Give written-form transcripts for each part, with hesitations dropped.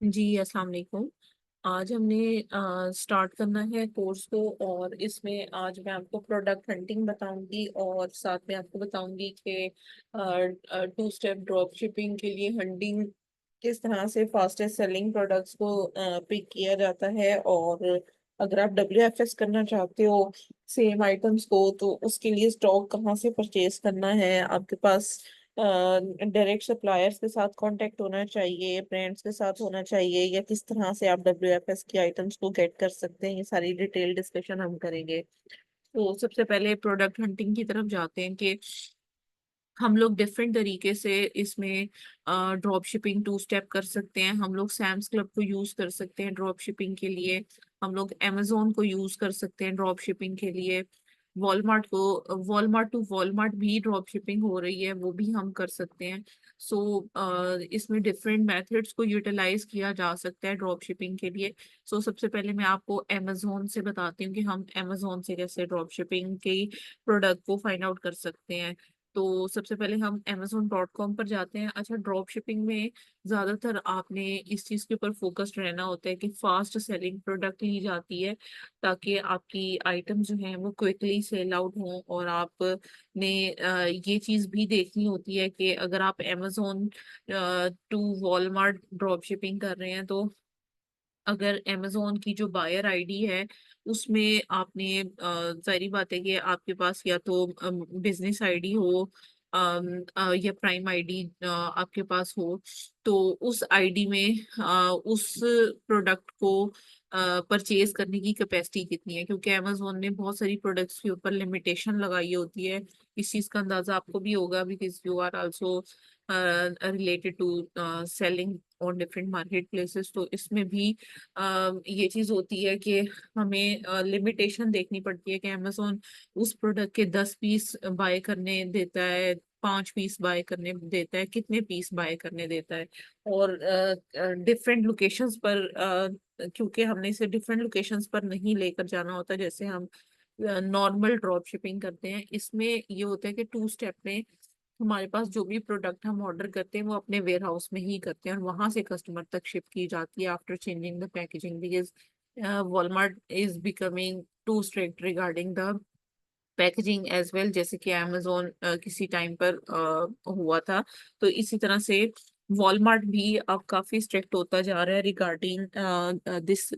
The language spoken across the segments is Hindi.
जी अस्सलाम वालेकुम। आज हमने स्टार्ट करना है कोर्स को, और इसमें आज मैं आपको प्रोडक्ट हंटिंग बताऊंगी और साथ में आपको बताऊंगी कि टू स्टेप ड्रॉप शिपिंग के लिए हंटिंग किस तरह से फास्टेस्ट सेलिंग प्रोडक्ट्स को पिक किया जाता है। और अगर आप WFS करना चाहते हो सेम आइटम्स को, तो उसके लिए स्टॉक कहाँ से परचेज करना है, आपके पास डायरेक्ट सप्लायर्स के साथ कांटेक्ट होना चाहिए, ब्रांड्स के साथ होना चाहिए, या किस तरह से आप WFS की आइटम्स को गेट कर सकते हैं, ये सारी डिटेल डिस्कशन हम करेंगे। तो सबसे पहले प्रोडक्ट हंटिंग की तरफ जाते हैं कि हम लोग डिफरेंट तरीके से इसमें ड्रॉप शिपिंग टू स्टेप कर सकते हैं। हम लोग सैम्स क्लब को यूज कर सकते हैं ड्रॉप शिपिंग के लिए। हम लोग अमेजोन को यूज कर सकते हैं ड्रॉप शिपिंग के लिए। वॉलमार्ट टू वॉलमार्ट भी ड्रॉप शिपिंग हो रही है, वो भी हम कर सकते हैं। सो इसमें डिफरेंट मेथड्स को यूटिलाइज किया जा सकता है ड्रॉप शिपिंग के लिए। सबसे पहले मैं आपको अमेजोन से बताती हूँ कि हम अमेजोन से कैसे ड्रॉप शिपिंग के प्रोडक्ट को फाइंड आउट कर सकते हैं। तो सबसे पहले हम amazon.com पर जाते हैं। अच्छा, ड्रॉप शिपिंग में ज्यादातर आपने इस चीज के ऊपर फोकस्ड रहना होता है कि फास्ट सेलिंग प्रोडक्ट ली जाती है, ताकि आपकी आइटम जो है वो क्विकली सेल आउट हो। और आपने ये चीज भी देखनी होती है कि अगर आप amazon to Walmart drop shipping कर रहे हैं, तो अगर amazon की जो बायर आईडी है उसमें आपने जाहिर बात है कि आपके पास या तो बिजनेस आईडी हो, या प्राइम आईडी आपके पास हो, तो उस आईडी में उस प्रोडक्ट को परचेज करने की कैपेसिटी कितनी है, क्योंकि amazon ने बहुत सारी प्रोडक्ट्स के ऊपर लिमिटेशन लगाई होती है। इस चीज का अंदाजा आपको भी होगा, because you are also related to selling on different marketplaces. तो इसमें भी ये चीज होती है कि हमें लिमिटेशन देखनी पड़ती है कि अमेजोन उस प्रोडक्ट के 10 पीस बाय करने देता है, 5 पीस बाय करने देता है, कितने पीस बाय करने देता है। और डिफरेंट लोकेशंस पर क्योंकि हमने इसे डिफरेंट लोकेशंस पर नहीं लेकर जाना होता जैसे हम नॉर्मल ड्रॉप शिपिंग करते हैं, इसमें ये होता है कि टू स्टेप में हमारे पास जो भी प्रोडक्ट हम ऑर्डर करते हैं वो अपने वेयर हाउस में ही करते हैं, और वहां से कस्टमर तक शिप की जाती है after changing the packaging. Because Walmart is becoming too strict regarding the packaging as well, जैसे कि अमेजोन किसी टाइम पर हुआ था। तो इसी तरह से वॉलमार्ट भी अब काफी स्ट्रिक्ट होता जा रहा है रिगार्डिंग दिस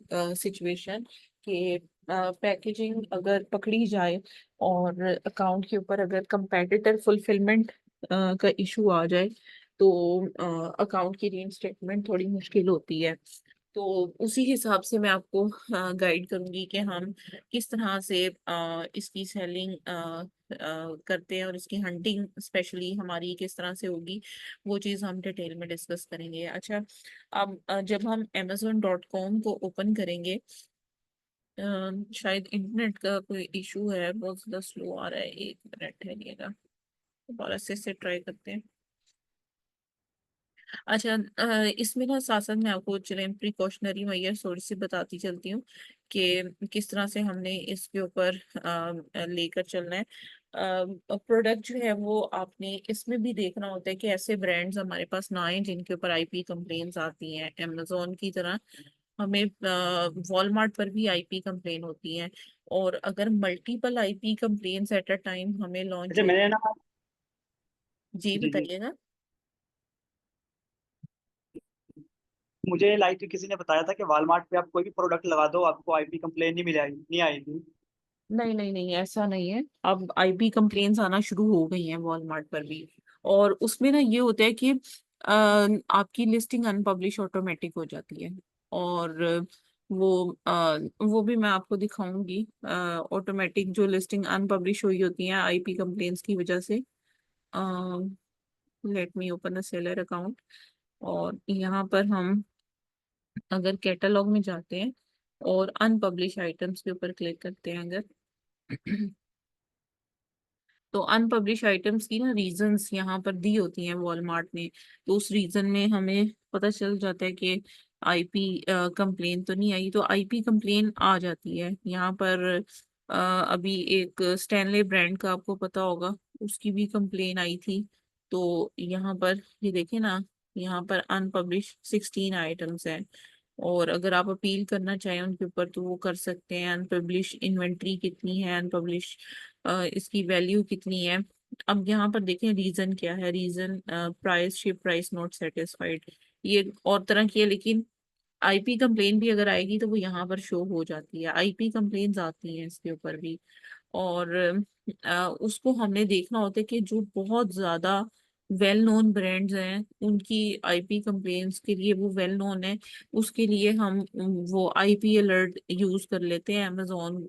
सिचुएशन कि पैकेजिंग अगर पकड़ी जाए और अकाउंट के ऊपर अगर कंपेटिटर फुलफिलमेंट का इशू आ जाए, तो अकाउंट की रीइंस्टेटमेंट थोड़ी मुश्किल होती है। तो उसी हिसाब से मैं आपको गाइड करूंगी कि हम किस तरह से इसकी सेलिंग करते हैं, और इसकी हंटिंग स्पेशली हमारी किस तरह से होगी, वो चीज़ हम डिटेल में डिस्कस करेंगे। अच्छा, अब जब हम amazon.com को ओपन करेंगे, शायद इंटरनेट का कोई इशू है, बहुत ज़्यादा स्लो आ रहा है, 1 मिनट ठहरिएगा, दोबारा से ट्राई करते हैं। अच्छा, इसमें ना साथ साथ मैं आपको चलें प्रिकॉशनरी मेजर्स थोड़ी सी बताती चलती हूँ कि किस तरह से हमने इसके ऊपर लेकर चलना है। प्रोडक्ट जो है वो आपने इसमें भी देखना होता है कि ऐसे ब्रांड्स हमारे पास ना आए जिनके ऊपर IP कंप्लेन्स आती हैं अमेजोन की तरह। हमें वॉलमार्ट पर भी IP कंप्लेन होती है, और अगर multiple IP complaints at a time हमें लॉन्च अच्छा, हो। मैंने ना। जी जी जी। बताइएगा। मुझे लाइक किसी ने बताया था कि वॉलमार्ट पे आप कोई भी प्रोडक्ट लगा दो, आपको IP कंप्लेन नहीं आएगी। नहीं नहीं नहीं, ऐसा नहीं है। अब IP कंप्लेन्स आना शुरू हो गई हैं वॉलमार्ट पर भी। और उसमें ना ये होता है कि आपकी लिस्टिंग अनपब्लिश ऑटोमेटिक हो जाती है। और वो भी मैं आपको दिखाऊंगी, ऑटोमेटिक जो लिस्टिंग अनपब्लिश हुई होती हैं IP कंप्लेन्स की वजह से। Let me open the seller account, और यहाँ पर हम अगर कैटलॉग में जाते हैं और अनपब्लिश आइटम्स के ऊपर क्लिक करते हैं अगर, तो अनपब्लिश आइटम्स की ना रीजंस यहाँ पर दी होती हैं वॉलमार्ट ने। तो उस रीजन में हमें पता चल जाता है कि IP कंप्लेन तो नहीं आई, तो IP कंप्लेन आ जाती है यहाँ पर। अभी एक स्टैनले ब्रांड का आपको पता होगा, उसकी भी कंप्लेन आई थी। तो यहाँ पर ये देखें ना, यहाँ पर अनपब्लिश 16 आइटम्स हैं। और अगर आप अपील करना चाहें उनके ऊपर तो वो कर सकते हैं। अनपब्लिश इन्वेंट्री कितनी है, अनपब्लिश इसकी वैल्यू कितनी है। अब यहाँ पर देखें रीजन क्या है। Reason price, ship price not satisfied, ये और तरह की है, लेकिन आईपी कंप्लेन भी अगर आएगी तो वो यहाँ पर शो हो जाती है। आईपी कंप्लेन्स आती हैं इसके ऊपर भी। और उसको हमने देखना होता है कि जो बहुत ज्यादा वेल नोन ब्रांड्स हैं उनकी आईपी कंप्लेंट्स के लिए, वो वेल नोन है, उसके लिए हम वो आईपी अलर्ट यूज कर लेते हैं Amazon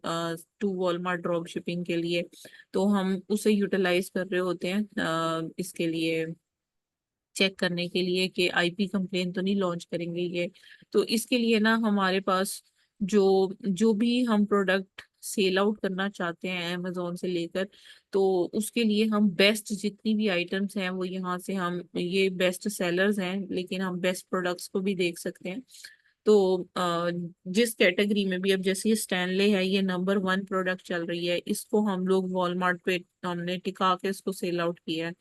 to Walmart drop shipping के लिए। तो हम उसे यूटिलाइज कर रहे होते हैं इसके लिए, चेक करने के लिए कि आईपी कंप्लेन तो नहीं लॉन्च करेंगे ये। तो इसके लिए ना हमारे पास जो जो भी हम प्रोडक्ट सेल आउट करना चाहते हैं अमेजोन से लेकर, तो उसके लिए हम बेस्ट जितनी भी आइटम्स हैं वो यहाँ से हम, ये बेस्ट सेलर्स हैं लेकिन हम बेस्ट प्रोडक्ट्स को भी देख सकते हैं। तो जिस कैटेगरी में भी, अब जैसे ये स्टैनले है, ये नंबर 1 प्रोडक्ट चल रही है, इसको हम लोग वॉलमार्ट पे हमने टिका के इसको सेल आउट किया है।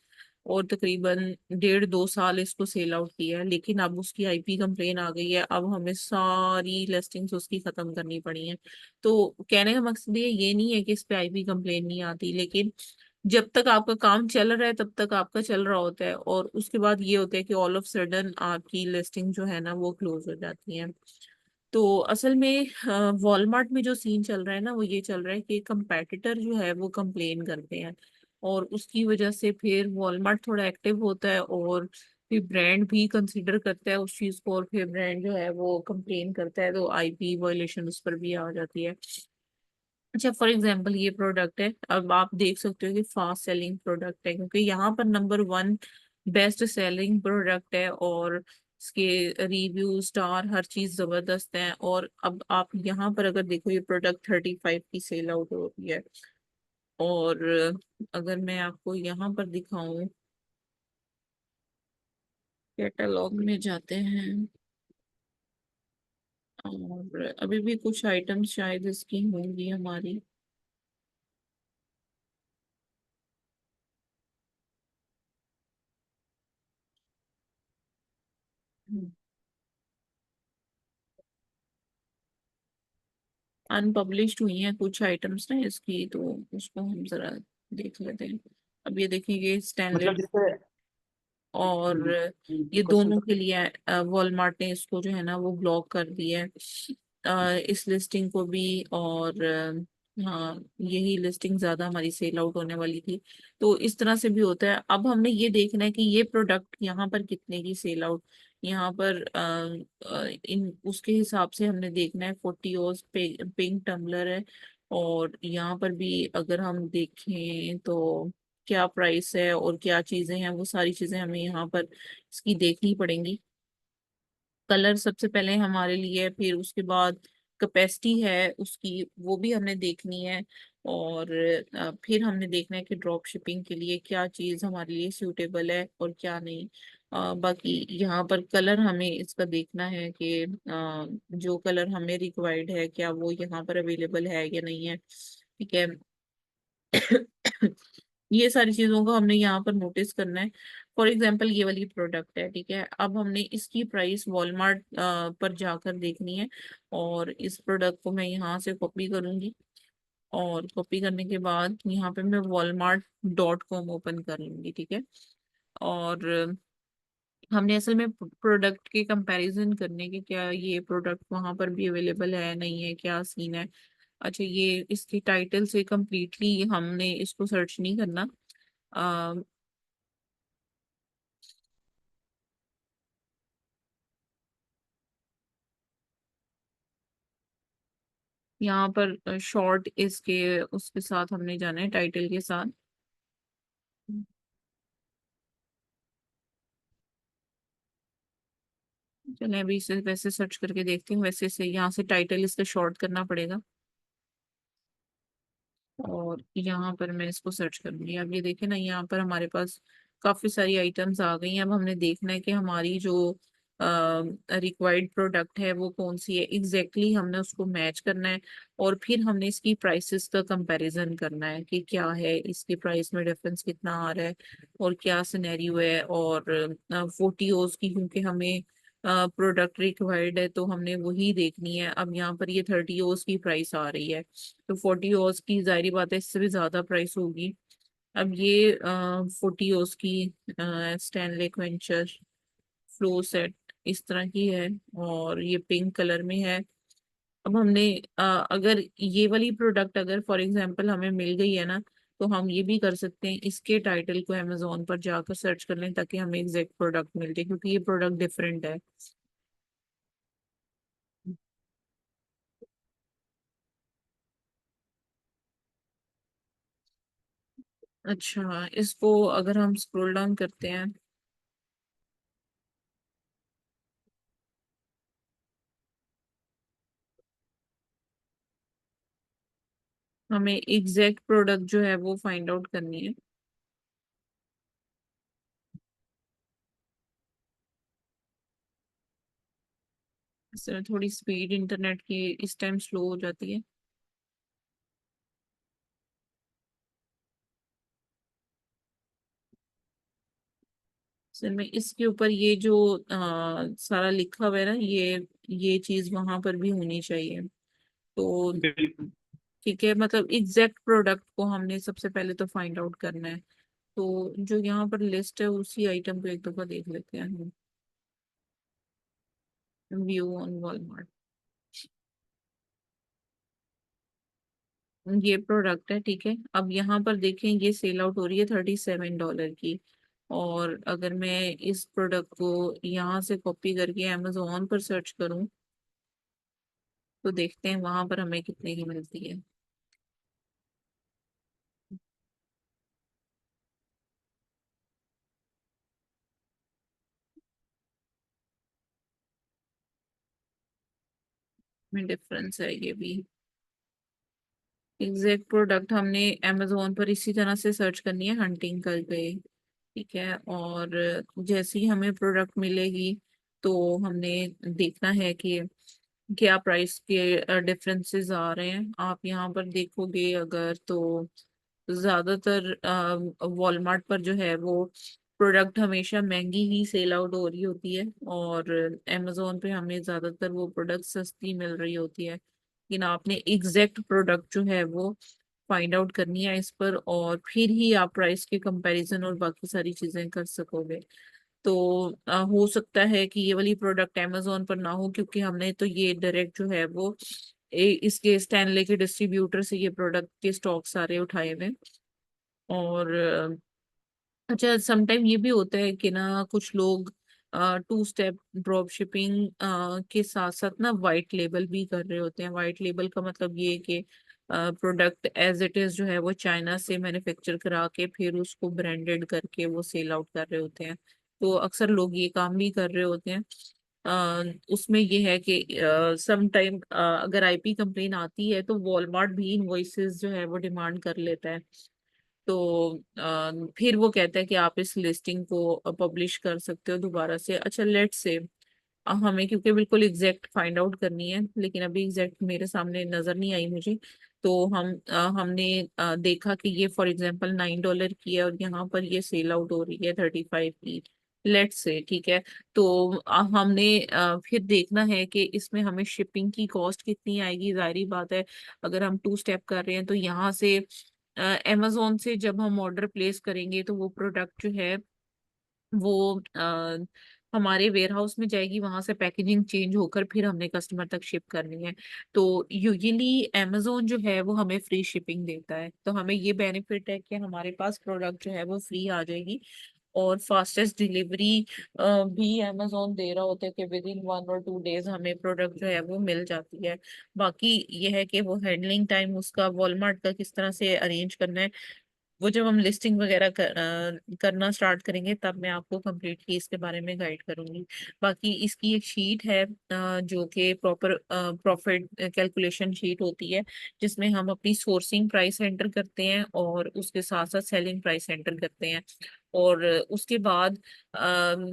और तकरीबन 1.5-2 साल इसको सेल आउट किया है, लेकिन अब उसकी आईपी कंप्लेन आ गई है। अब हमें सारी लिस्टिंग्स उसकी खत्म करनी पड़ी हैं। तो कहने का मकसद ये नहीं है कि इस पे आईपी कंप्लेन नहीं आती, लेकिन जब तक आपका काम चल रहा है तब तक आपका चल रहा होता है, और उसके बाद ये होता है कि ऑल ऑफ सडन आपकी लिस्टिंग जो है ना वो क्लोज हो जाती है। तो असल में वॉलमार्ट में जो सीन चल रहा है ना वो ये चल रहा है कि कंपैटिटर जो है वो कंप्लेन करते हैं, और उसकी वजह से फिर वॉलमार्ट थोड़ा एक्टिव होता है, और फिर ब्रांड भी कंसीडर करता है उस चीज को, और फिर ब्रांड जो है वो कंप्लेन करता है तो आईपी वायलेशन उस पर भी आ जाती है। अच्छा, फॉर एग्जाम्पल ये प्रोडक्ट है, अब आप देख सकते हो कि फास्ट सेलिंग प्रोडक्ट है क्योंकि यहाँ पर नंबर 1 बेस्ट सेलिंग प्रोडक्ट है, और इसके रिव्यू स्टार हर चीज जबरदस्त है। और अब आप यहाँ पर अगर देखो ये प्रोडक्ट 35 की सेल आउट हो रही है। और अगर मैं आपको यहाँ पर दिखाऊं, कैटलॉग में जाते हैं, और अभी भी कुछ आइटम्स शायद इसकी होंगी हमारी। अनपब्लिश्ड हुई हैं कुछ आइटम्स ना इसकी, तो उसको हम जरा देख लेते हैं। अब ये देखिए स्टैनले मतलब जिससे और ये क्वेश्चन। दोनों के लिए वॉलमार्ट ने इसको जो है ना वो ब्लॉक कर दिया है, इस लिस्टिंग को भी। और हाँ, यही लिस्टिंग ज्यादा हमारी सेल आउट होने वाली थी। तो इस तरह से भी होता है। अब हमने ये देखना है कि ये प्रोडक्ट यहाँ पर कितने की सेल आउट, यहाँ पर इन उसके हिसाब से हमने देखना है। 40 पिंक टम्बलर है, और यहाँ पर भी अगर हम देखें तो क्या प्राइस है और क्या चीजें हैं, वो सारी चीजें हमें यहाँ पर इसकी देखनी पड़ेंगी। कलर सबसे पहले हमारे लिए, फिर उसके बाद कैपेसिटी है उसकी, वो भी हमने देखनी है। और फिर हमने देखना है कि ड्रॉप शिपिंग के लिए क्या चीज़ हमारे लिए सूटेबल है और क्या नहीं। बाकी यहाँ पर कलर हमें इसका देखना है कि जो कलर हमें रिक्वायर्ड है क्या वो यहाँ पर अवेलेबल है या नहीं है। ठीक है। ये सारी चीजों को हमने यहाँ पर नोटिस करना है। फॉर एग्जाम्पल ये वाली प्रोडक्ट है, ठीक है, अब हमने इसकी प्राइस वॉलमार्ट पर जाकर देखनी है। और इस प्रोडक्ट को मैं यहाँ से कॉपी करूंगी, और कॉपी करने के बाद यहाँ पे मैं walmart.com ओपन कर लूंगी, ठीक है। और हमने असल में प्रोडक्ट के कंपैरिजन करने के, क्या ये प्रोडक्ट वहां पर भी अवेलेबल है नहीं है, क्या सीन है। अच्छा, ये इसकी टाइटल से कम्प्लीटली हमने इसको सर्च नहीं करना। आ, यहाँ पर शॉर्ट इसके उसके साथ हमने जाना है, टाइटल के साथ। चलें अभी इसे वैसे सर्च करके देखते हैं, वैसे से यहाँ से टाइटल इसका शॉर्ट करना पड़ेगा। और यहाँ पर मैं इसको सर्च करूंगी। अब ये देखें ना, यहाँ पर हमारे पास काफी सारी आइटम्स आ गई हैं। अब हमने देखना है कि हमारी जो रिक्वायर्ड प्रोडक्ट है वो कौन सी है एग्जैक्टली हमने उसको मैच करना है। और फिर हमने इसकी प्राइसेस का कंपैरिजन करना है कि क्या है इसके प्राइस में डिफरेंस कितना आ रहा है और क्या सिनेरियो है। और 40 की क्योंकि हमें प्रोडक्ट रिक्वायर्ड है तो हमने वही देखनी है। अब यहाँ पर ये 30 की प्राइस आ रही है तो 40 की जाहिर बात है इससे भी ज्यादा प्राइस होगी। अब ये 40 की स्टैनले क्वेंचर फ्लो सेट इस तरह की है और ये पिंक कलर में है। अब हमने अगर ये वाली प्रोडक्ट अगर फॉर एग्जांपल हमें मिल गई है ना तो हम ये भी कर सकते हैं इसके टाइटल को अमेजोन पर जाकर सर्च कर लें ताकि हमें एग्जैक्ट प्रोडक्ट मिल जाए क्योंकि ये प्रोडक्ट डिफरेंट है। अच्छा इसको अगर हम स्क्रॉल डाउन करते हैं हमें एग्जैक्ट प्रोडक्ट जो है वो फाइंड आउट करनी है। इसमें थोड़ी स्पीड इंटरनेट की इस टाइम स्लो हो जाती है। असल में इसके ऊपर ये जो सारा लिखा हुआ है ना ये चीज वहां पर भी होनी चाहिए। तो बिल्कुल। ठीक है मतलब एग्जैक्ट प्रोडक्ट को हमने सबसे पहले तो फाइंड आउट करना है। तो जो यहाँ पर लिस्ट है उसी आइटम को एक दफा देख लेते हैं हम। व्यू ऑन वॉलमार्ट ये प्रोडक्ट है ठीक है। अब यहाँ पर देखें ये सेल आउट हो रही है $37 की। और अगर मैं इस प्रोडक्ट को यहाँ से कॉपी करके अमेजोन पर सर्च करूँ तो देखते हैं वहां पर हमें कितने की मिलती है। में डिफरेंस है ये भी। एग्जैक्ट प्रोडक्ट हमने अमेजोन पर इसी तरह से सर्च करनी है हंटिंग करके। ठीक है और जैसे ही हमें प्रोडक्ट मिलेगी तो हमने देखना है कि क्या प्राइस के डिफरेंसेस आ रहे हैं। आप यहाँ पर देखोगे अगर तो ज्यादातर वॉलमार्ट पर जो है वो प्रोडक्ट हमेशा महंगी ही सेल आउट हो रही होती है और अमेजोन पे हमें ज्यादातर वो प्रोडक्ट सस्ती मिल रही होती है। लेकिन आपने एग्जैक्ट प्रोडक्ट जो है वो फाइंड आउट करनी है इस पर और फिर ही आप प्राइस के कंपैरिजन और बाकी सारी चीजें कर सकोगे। तो हो सकता है कि ये वाली प्रोडक्ट अमेजोन पर ना हो क्योंकि हमने तो ये डायरेक्ट जो है वो इसके स्टैनले के डिस्ट्रीब्यूटर से ये प्रोडक्ट के स्टॉक सारे उठाए हुए हैं। और अच्छा समटाइम ये भी होता है कि ना कुछ लोग 2 स्टेप ड्रॉप शिपिंग के साथ साथ ना वाइट लेबल भी कर रहे होते हैं। वाइट लेबल का मतलब ये है कि प्रोडक्ट एज इट इज जो है वो चाइना से मैन्युफैक्चर करा के फिर उसको ब्रांडेड करके वो सेल आउट कर रहे होते हैं। तो अक्सर लोग ये काम भी कर रहे होते हैं। उसमें ये है कि सम टाइम अगर आईपी कंप्लेन आती है तो वॉलमार्ट भी इनवॉइसेस जो है वो डिमांड कर लेता है। तो फिर वो कहता है कि आप इस लिस्टिंग को पब्लिश कर सकते हो दोबारा से। अच्छा लेट्स से हमें क्योंकि बिल्कुल एग्जैक्ट फाइंड आउट करनी है लेकिन अभी एग्जैक्ट मेरे सामने नजर नहीं आई मुझे। तो हमने देखा कि ये फॉर एग्जांपल $9 की है और यहाँ पर ये सेल आउट हो रही है 35 की। लेट्स से ठीक है। तो हमने फिर देखना है कि इसमें हमें शिपिंग की कॉस्ट कितनी आएगी। जाहिर बात है अगर हम 2 स्टेप कर रहे हैं तो यहाँ से अमेजोन से जब हम ऑर्डर प्लेस करेंगे तो वो प्रोडक्ट जो है वो हमारे वेयर हाउस में जाएगी वहां से पैकेजिंग चेंज होकर फिर हमने कस्टमर तक शिप करनी है। तो यूजुअली अमेजोन जो है वो हमें फ्री शिपिंग देता है तो हमें ये बेनिफिट है कि हमारे पास प्रोडक्ट जो है वो फ्री आ जाएगी। और फास्टेस्ट डिलीवरी भी अमेजोन दे रहा होता है कि विद इन 1 और 2 डेज हमें प्रोडक्ट जो है वो मिल जाती है। बाकी ये है कि वो हैंडलिंग टाइम उसका वॉलमार्ट का किस तरह से अरेंज करना है वो जब हम लिस्टिंग वगैरह करना स्टार्ट करेंगे तब मैं आपको कम्प्लीटली इसके बारे में गाइड करूंगी। बाकी इसकी एक शीट है जो कि प्रॉपर प्रॉफिट कैलकुलेशन शीट होती है जिसमें हम अपनी सोर्सिंग प्राइस एंटर करते हैं और उसके साथ साथ सेलिंग प्राइस एंटर करते हैं। और उसके बाद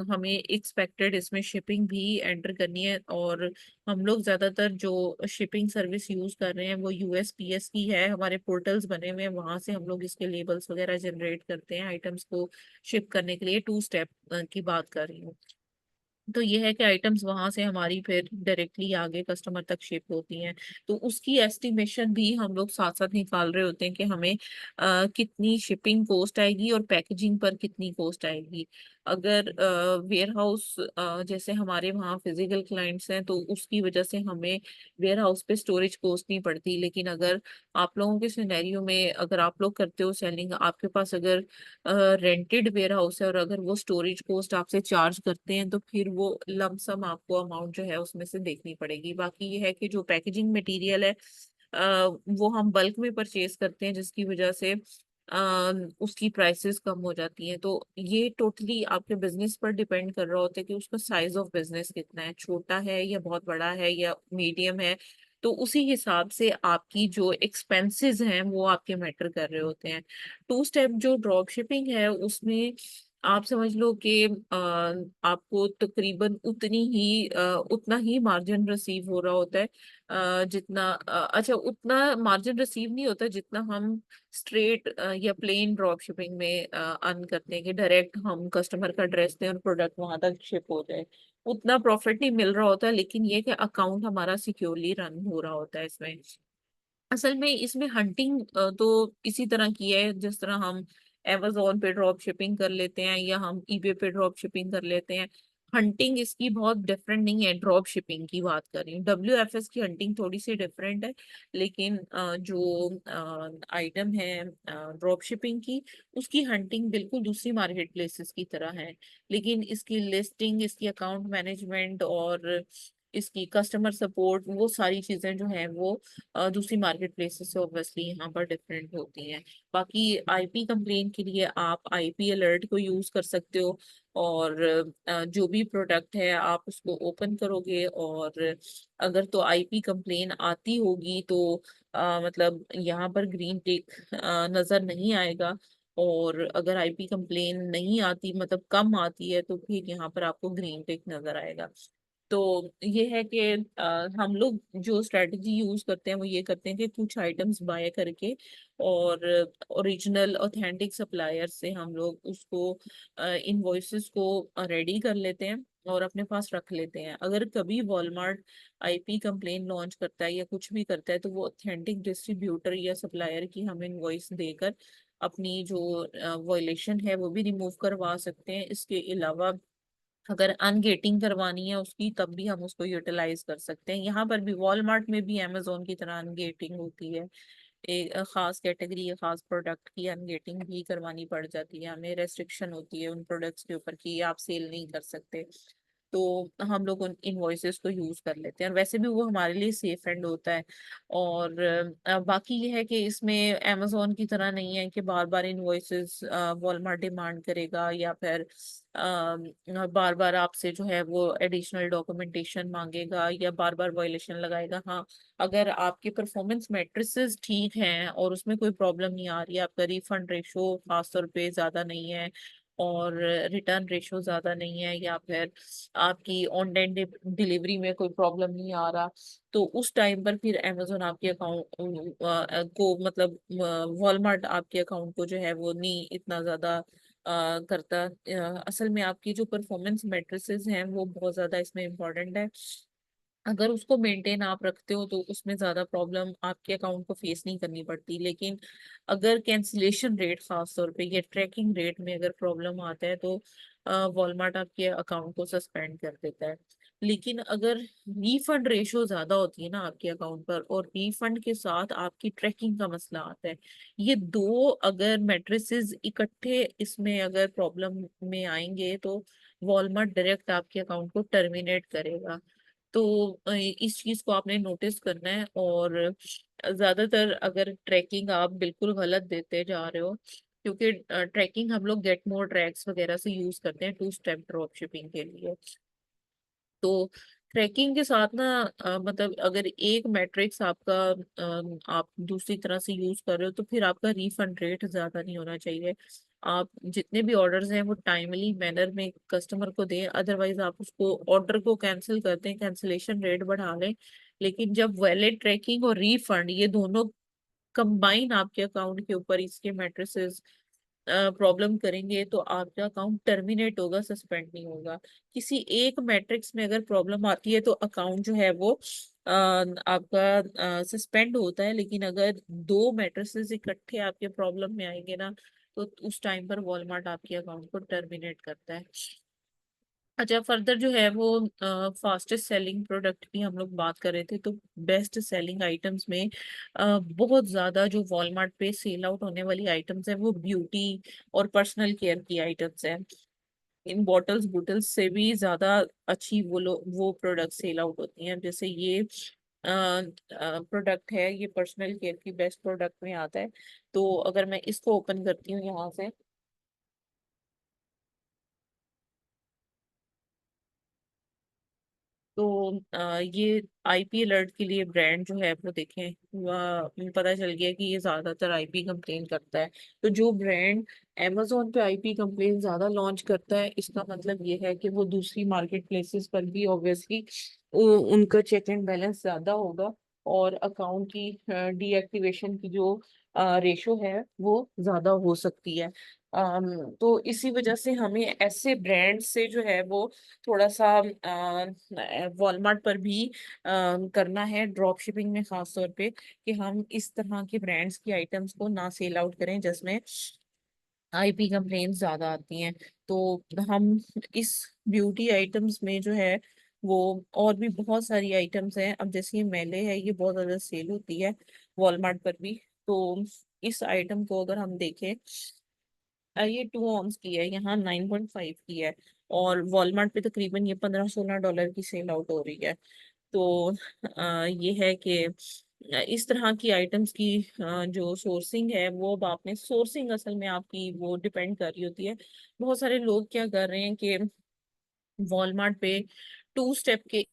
हमें एक्सपेक्टेड इसमें शिपिंग भी एंटर करनी है। और हम लोग ज्यादातर जो शिपिंग सर्विस यूज कर रहे हैं वो यूएसपीएस की है, हमारे पोर्टल्स बने हुए हैं, वहां से हम लोग इसके लेबल्स वगैरह जनरेट करते हैं आइटम्स को शिप करने के लिए। टू स्टेप की बात कर रही हूँ। तो ये है कि आइटम्स वहां से हमारी फिर डायरेक्टली आगे कस्टमर तक शिप होती हैं। तो उसकी एस्टिमेशन भी हम लोग साथ साथ निकाल रहे होते हैं कि हमें कितनी शिपिंग कॉस्ट आएगी और पैकेजिंग पर कितनी कॉस्ट आएगी। अगर वेयर हाउस जैसे हमारे वहाँ फिजिकल क्लाइंट्स हैं तो उसकी वजह से हमें वेयर हाउस पे स्टोरेज कॉस्ट नहीं पड़ती। लेकिन अगर आप लोगों के सिनेरियो में अगर आप लोग करते हो सेलिंग, आपके पास अगर रेंटेड वेयर हाउस है और अगर वो स्टोरेज कॉस्ट आपसे चार्ज करते हैं तो फिर वो लमसम आपको अमाउंट जो है उसमें से देखनी पड़ेगी। बाकी ये है कि जो पैकेजिंग मटेरियल है वो हम बल्क में परचेज करते हैं, जिसकी वजह से उसकी प्राइसेस कम हो जाती हैं। तो ये टोटली आपके बिजनेस पर डिपेंड कर रहा होता है कि उसका साइज ऑफ बिजनेस कितना है, छोटा है या बहुत बड़ा है या मीडियम है। तो उसी हिसाब से आपकी जो एक्सपेंसेस हैं वो आपके मैटर कर रहे होते हैं। टू स्टेप जो ड्रॉप शिपिंग है उसमें आप समझ लो कि आपको तकरीबन उतना ही मार्जिन रिसीव हो रहा होता है अच्छा उतना मार्जिन रिसीव नहीं होता जितना हम स्ट्रेट या प्लेन ड्रॉप शिपिंग में अर्न करते हैं कि डायरेक्ट हम कस्टमर का एड्रेस दें और प्रोडक्ट वहां तक शिप हो जाए। उतना प्रॉफिट नहीं मिल रहा होता, लेकिन ये कि अकाउंट हमारा सिक्योरली रन हो रहा होता है इसमें। असल में इसमें हंटिंग तो इसी तरह की है जिस तरह हम Amazon पे ड्रॉप शिपिंग कर लेते हैं या हम eBay पे ड्रॉप शिपिंग कर लेते हैं। हंटिंग इसकी बहुत डिफरेंट नहीं है। ड्रॉप शिपिंग की बात कर रही हूँ, WFS की हंटिंग थोड़ी सी डिफरेंट है। लेकिन जो आइटम है ड्रॉप शिपिंग की, उसकी हंटिंग बिल्कुल दूसरी मार्केट प्लेसेस की तरह है। लेकिन इसकी लिस्टिंग, इसकी अकाउंट मैनेजमेंट और इसकी कस्टमर सपोर्ट, वो सारी चीजें जो हैं वो दूसरी मार्केट प्लेसेस से ऑब्वियसली यहाँ पर डिफरेंट होती हैं। बाकी आईपी कंप्लेन के लिए आप आईपी अलर्ट को यूज कर सकते हो। और जो भी प्रोडक्ट है आप उसको ओपन करोगे और अगर तो आईपी कंप्लेन आती होगी तो मतलब यहाँ पर ग्रीन टिक नजर नहीं आएगा। और अगर आईपी कंप्लेन नहीं आती, मतलब कम आती है, तो फिर यहाँ पर आपको ग्रीन टिक नजर आएगा। तो ये है कि हम लोग जो स्ट्रेटजी यूज करते हैं वो ये करते हैं कि कुछ आइटम्स बाय करके और ओरिजिनल ऑथेंटिक सप्लायर से हम लोग उसको इनवॉइसेस को रेडी कर लेते हैं और अपने पास रख लेते हैं। अगर कभी वॉलमार्ट आईपी कंप्लेन लॉन्च करता है या कुछ भी करता है तो वो ऑथेंटिक डिस्ट्रीब्यूटर या सप्लायर की हम इनवॉइस देकर अपनी जो वॉयलेशन है वो भी रिमूव करवा सकते हैं। इसके अलावा अगर अनगेटिंग करवानी है उसकी तब भी हम उसको यूटिलाइज कर सकते हैं। यहाँ पर भी वॉलमार्ट में भी अमेजोन की तरह अनगेटिंग होती है। एक खास कैटेगरी या खास प्रोडक्ट की अनगेटिंग भी करवानी पड़ जाती है, हमें रेस्ट्रिक्शन होती है उन प्रोडक्ट्स के ऊपर कि ये आप सेल नहीं कर सकते। तो हम लोग उन इनवॉइसेस को यूज कर लेते हैं और वैसे भी वो हमारे लिए सेफ एंड होता है। और बाकी ये है कि इसमें अमेजोन की तरह नहीं है कि बार बार इनवॉइसेस वॉलमार्ट डिमांड करेगा या फिर बार बार आपसे जो है वो एडिशनल डॉक्यूमेंटेशन मांगेगा या बार बार वायलेशन लगाएगा। हाँ, अगर आपके परफॉर्मेंस मैट्रिसेस ठीक हैं और उसमें कोई प्रॉब्लम नहीं आ रही है, आपका रिफंड रेशो खासतौर पे ज्यादा नहीं है और रिटर्न रेशो ज्यादा नहीं है, या फिर आपकी ऑन टाइम डिलीवरी में कोई प्रॉब्लम नहीं आ रहा, तो उस टाइम पर फिर अमेजोन आपके अकाउंट को मतलब वॉलमार्ट आपके अकाउंट को जो है वो नहीं इतना ज्यादा करता। असल में आपकी जो परफॉर्मेंस मैट्रिसेस हैं वो बहुत ज्यादा इसमें इम्पोर्टेंट है। अगर उसको मेंटेन आप रखते हो तो उसमें ज्यादा प्रॉब्लम आपके अकाउंट को फेस नहीं करनी पड़ती। लेकिन अगर कैंसिलेशन रेट खास तौर पे या ट्रैकिंग रेट में अगर प्रॉब्लम आता है तो वॉलमार्ट आपके अकाउंट को सस्पेंड कर देता है। लेकिन अगर रीफंड रेशो ज्यादा होती है ना आपके अकाउंट पर और रीफंड के साथ आपकी ट्रैकिंग का मसला आता है, ये दो अगर मैट्रिसेस इकट्ठे इसमें अगर प्रॉब्लम में आएंगे तो वॉलमार्ट डायरेक्ट आपके अकाउंट को टर्मिनेट करेगा। तो इस चीज को आपने नोटिस करना है। और ज्यादातर अगर ट्रैकिंग आप बिल्कुल गलत देते जा रहे हो, क्योंकि ट्रैकिंग हम लोग गेट मोर ट्रैक्स वगैरह से यूज करते हैं टू स्टेप ड्रॉप शिपिंग के लिए। तो ट्रैकिंग के साथ ना मतलब अगर एक मैट्रिक्स आपका आप दूसरी तरह से यूज कर रहे हो तो फिर आपका रीफंड रेट ज्यादा नहीं होना चाहिए। आप जितने भी ऑर्डर्स हैं वो टाइमली मैनर में कस्टमर को दें, अदरवाइज आप उसको ऑर्डर को कैंसिल कर दें, कैंसिलेशन रेट बढ़ा लें। लेकिन जब वैलिड ट्रैकिंग और रीफंड ये दोनों कंबाइन आपके अकाउंट के ऊपर इसके मैट्रिसेस प्रॉब्लम करेंगे तो आपका अकाउंट टर्मिनेट होगा, सस्पेंड नहीं होगा। किसी एक मैट्रिक्स में अगर प्रॉब्लम आती है तो अकाउंट जो है वो आपका सस्पेंड होता है, लेकिन अगर दो मैट्रिसेस इकट्ठे आपके प्रॉब्लम में आएंगे ना, तो उस टाइम पर वॉलमार्ट आपके अकाउंट को टर्मिनेट करता है। अच्छा, फर्दर जो है वो फास्टेस्ट सेलिंग प्रोडक्ट की हम लोग बात कर रहे थे, तो बेस्ट सेलिंग आइटम्स में बहुत ज्यादा जो वॉलमार्ट पे सेल आउट होने वाली आइटम्स है वो ब्यूटी और पर्सनल केयर की आइटम्स है। इन बॉटल्स बॉटल्स से भी ज्यादा अच्छी वो प्रोडक्ट सेल आउट होती हैं। जैसे ये प्रोडक्ट है, ये पर्सनल केयर की बेस्ट प्रोडक्ट में आता है। तो अगर मैं इसको ओपन करती हूँ यहाँ से, तो ये आईपी अलर्ट के लिए ब्रांड जो है वो देखें, पता चल गया कि ये ज्यादातर आईपी कंप्लेन करता है। तो जो ब्रांड amazon पे आईपी कंप्लेन ज्यादा लॉन्च करता है, इसका मतलब ये है कि वो दूसरी मार्केट प्लेसेस पर भी ऑब्वियसली उनका चेक एंड बैलेंस ज्यादा होगा, और अकाउंट की डीएक्टिवेशन की जो रेशो है वो ज्यादा हो सकती है। तो इसी वजह से हमें ऐसे ब्रांड से जो है वो थोड़ा सा वॉलमार्ट पर भी करना है, ड्रॉप शिपिंग में खास तौर पे, कि हम इस तरह के ब्रांड्स की आइटम्स को ना सेल आउट करें जिसमें आईपी कंप्लेंट्स ज्यादा आती हैं। तो हम इस ब्यूटी आइटम्स में जो है वो, और भी बहुत सारी आइटम्स हैं, अब जैसे ये मैले है ये बहुत ज्यादा सेल होती है वॉलमार्ट पर भी। तो इस आइटम को अगर हम देखें, ये 2 ऑन्स की है, यहाँ 9.5 की है, और वॉलमार्ट पे तकरीबन ये 15-16 डॉलर की सेल आउट हो रही है। तो ये है कि इस तरह की आइटम्स की जो सोर्सिंग है वो, अब आपने सोर्सिंग असल में आपकी वो डिपेंड कर रही होती है। बहुत सारे लोग क्या कर रहे हैं कि वॉलमार्ट पे 2 स्टेप के